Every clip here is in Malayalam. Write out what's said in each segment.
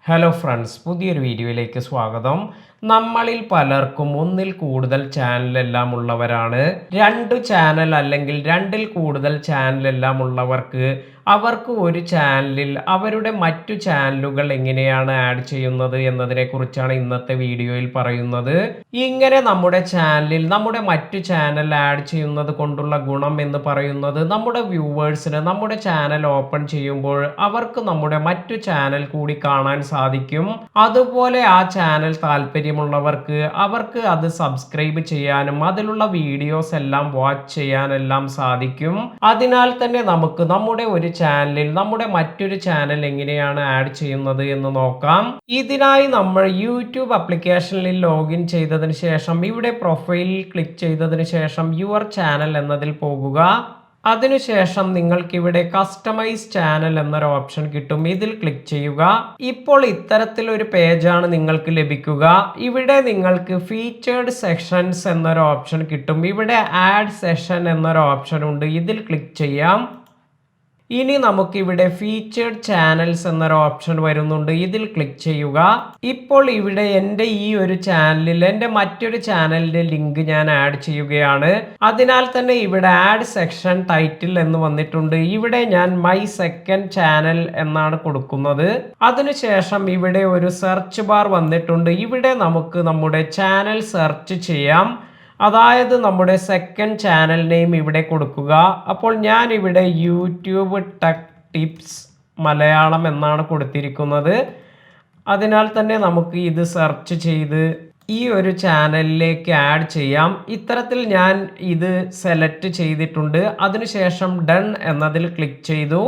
ഹലോ ഫ്രണ്ട്സ്, പുതിയൊരു വീഡിയോയിലേക്ക് സ്വാഗതം. നമ്മളിൽ പലർക്കും ഒന്നിൽ കൂടുതൽ ചാനലെല്ലാം ഉള്ളവരാണ്. 2 ചാനൽ അല്ലെങ്കിൽ 2ൽ കൂടുതൽ ചാനലെല്ലാം ഉള്ളവർക്ക് അവർക്ക് ഒരു ചാനലിൽ അവരുടെ മറ്റു ചാനലുകൾ എങ്ങനെയാണ് ആഡ് ചെയ്യുന്നത് എന്നതിനെക്കുറിച്ചാണ് ഇന്നത്തെ വീഡിയോയിൽ പറയുന്നത്. ഇങ്ങനെ നമ്മുടെ ചാനലിൽ നമ്മുടെ മറ്റു ചാനൽ ആഡ് ചെയ്യുന്നത് കൊണ്ടുള്ള ഗുണം എന്ന് പറയുന്നത്, നമ്മുടെ വ്യൂവേഴ്സിന് നമ്മുടെ ചാനൽ ഓപ്പൺ ചെയ്യുമ്പോൾ അവർക്ക് നമ്മുടെ മറ്റു ചാനൽ കൂടി കാണാൻ സാധിക്കും. അതുപോലെ ആ ചാനൽ താല്പര്യമുള്ളവർക്ക് അവർക്ക് അത് സബ്സ്ക്രൈബ് ചെയ്യാനും അതിലുള്ള വീഡിയോസ് എല്ലാം വാച്ച് ചെയ്യാനെല്ലാം സാധിക്കും. അതിനാൽ തന്നെ നമുക്ക് നമ്മുടെ ഒരു ചാനലിൽ നമ്മുടെ മറ്റൊരു ചാനൽ എങ്ങനെയാണ് ആഡ് ചെയ്യുന്നത് എന്ന് നോക്കാം. ഇതിനായി നമ്മൾ യൂട്യൂബ് ആപ്ലിക്കേഷനിൽ ലോഗിൻ ചെയ്തതിന് ശേഷം ഇവിടെ പ്രൊഫൈലിൽ ക്ലിക്ക് ചെയ്തതിന് ശേഷം യുവർ ചാനൽ എന്നതിൽ പോകുക. അതിനുശേഷം നിങ്ങൾക്ക് ഇവിടെ കസ്റ്റമൈസ് ചാനൽ എന്നൊരു ഓപ്ഷൻ കിട്ടും. ഇതിൽ ക്ലിക്ക് ചെയ്യുക. ഇപ്പോൾ ഇത്തരത്തിൽ ഒരു പേജാണ് നിങ്ങൾക്ക് ലഭിക്കുക. ഇവിടെ നിങ്ങൾക്ക് ഫീച്ചേർഡ് സെക്ഷൻസ് എന്നൊരു ഓപ്ഷൻ കിട്ടും. ഇവിടെ ആഡ് സെഷൻ എന്നൊരു ഓപ്ഷൻ ഉണ്ട്. ഇതിൽ ക്ലിക്ക് ചെയ്യാം. ഇനി നമുക്കിവിടെ ഫീച്ചേർഡ് ചാനൽസ് എന്നൊരു ഓപ്ഷൻ വരുന്നുണ്ട്. ഇതിൽ ക്ലിക്ക് ചെയ്യുക. ഇപ്പോൾ ഇവിടെ എൻ്റെ ഈ ഒരു ചാനലിൽ എൻ്റെ മറ്റൊരു ചാനലിൻ്റെ ലിങ്ക് ഞാൻ ആഡ് ചെയ്യുകയാണ്. അതിനാൽ തന്നെ ഇവിടെ ആഡ് സെക്ഷൻ ടൈറ്റിൽ എന്ന് വന്നിട്ടുണ്ട്. ഇവിടെ ഞാൻ മൈ സെക്കൻഡ് ചാനൽ എന്നാണ് കൊടുക്കുന്നത്. അതിനുശേഷം ഇവിടെ ഒരു സെർച്ച് ബാർ വന്നിട്ടുണ്ട്. ഇവിടെ നമുക്ക് നമ്മുടെ ചാനൽ സെർച്ച് ചെയ്യാം. അതായത് നമ്മുടെ സെക്കൻഡ് ചാനൽ നെയിം ഇവിടെ കൊടുക്കുക. അപ്പോൾ ഞാൻ ഇവിടെ യൂട്യൂബ് ടെക് ടിപ്സ് മലയാളം എന്നാണ് കൊടുത്തിരിക്കുന്നത്. അതിനാൽ തന്നെ നമുക്ക് ഇത് സെർച്ച് ചെയ്ത് ഈ ഒരു ചാനലിലേക്ക് ആഡ് ചെയ്യാം. ഇത്തരത്തിൽ ഞാൻ ഇത് സെലക്ട് ചെയ്തിട്ടുണ്ട്. അതിനുശേഷം ഡൺ എന്നതിൽ ക്ലിക്ക് ചെയ്തു.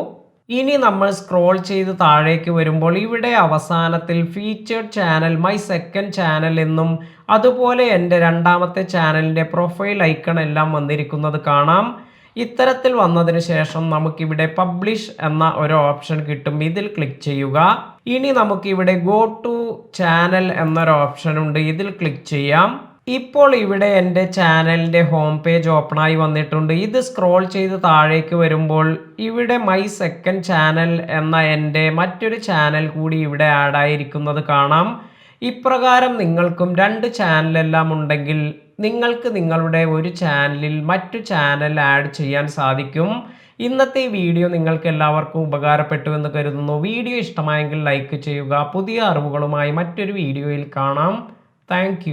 ഇനി നമ്മൾ സ്ക്രോൾ ചെയ്ത് താഴേക്ക് വരുമ്പോൾ ഇവിടെ അവസാനത്തിൽ featured channel my second channel എന്നും അതുപോലെ എൻ്റെ രണ്ടാമത്തെ ചാനലിൻ്റെ പ്രൊഫൈൽ ഐക്കൺ എല്ലാം വന്നിരിക്കുന്നത് കാണാം. ഇത്തരത്തിൽ വന്നതിന് ശേഷം നമുക്കിവിടെ പബ്ലിഷ് എന്ന ഒരു ഓപ്ഷൻ കിട്ടും. ഇതിൽ ക്ലിക്ക് ചെയ്യുക. ഇനി നമുക്കിവിടെ ഗോ ടു ചാനൽ എന്നൊരു ഓപ്ഷൻ ഉണ്ട്. ഇതിൽ ക്ലിക്ക് ചെയ്യാം. ഇപ്പോൾ ഇവിടെ എൻ്റെ ചാനലിൻ്റെ ഹോം പേജ് ഓപ്പണായി വന്നിട്ടുണ്ട്. ഇത് സ്ക്രോൾ ചെയ്ത് താഴേക്ക് വരുമ്പോൾ ഇവിടെ മൈ സെക്കൻഡ് ചാനൽ എന്ന എൻ്റെ മറ്റൊരു ചാനൽ കൂടി ഇവിടെ ആഡ് ആയിരിക്കുന്നത് കാണാം. ഇപ്രകാരം നിങ്ങൾക്കും 2 ചാനലെല്ലാം ഉണ്ടെങ്കിൽ നിങ്ങൾക്ക് നിങ്ങളുടെ ഒരു ചാനലിൽ മറ്റു ചാനൽ ആഡ് ചെയ്യാൻ സാധിക്കും. ഇന്നത്തെ ഈ വീഡിയോ നിങ്ങൾക്ക് എല്ലാവർക്കും ഉപകാരപ്പെട്ടു എന്ന് കരുതുന്നു. വീഡിയോ ഇഷ്ടമായെങ്കിൽ ലൈക്ക് ചെയ്യുക. പുതിയ അറിവുകളുമായി മറ്റൊരു വീഡിയോയിൽ കാണാം. താങ്ക്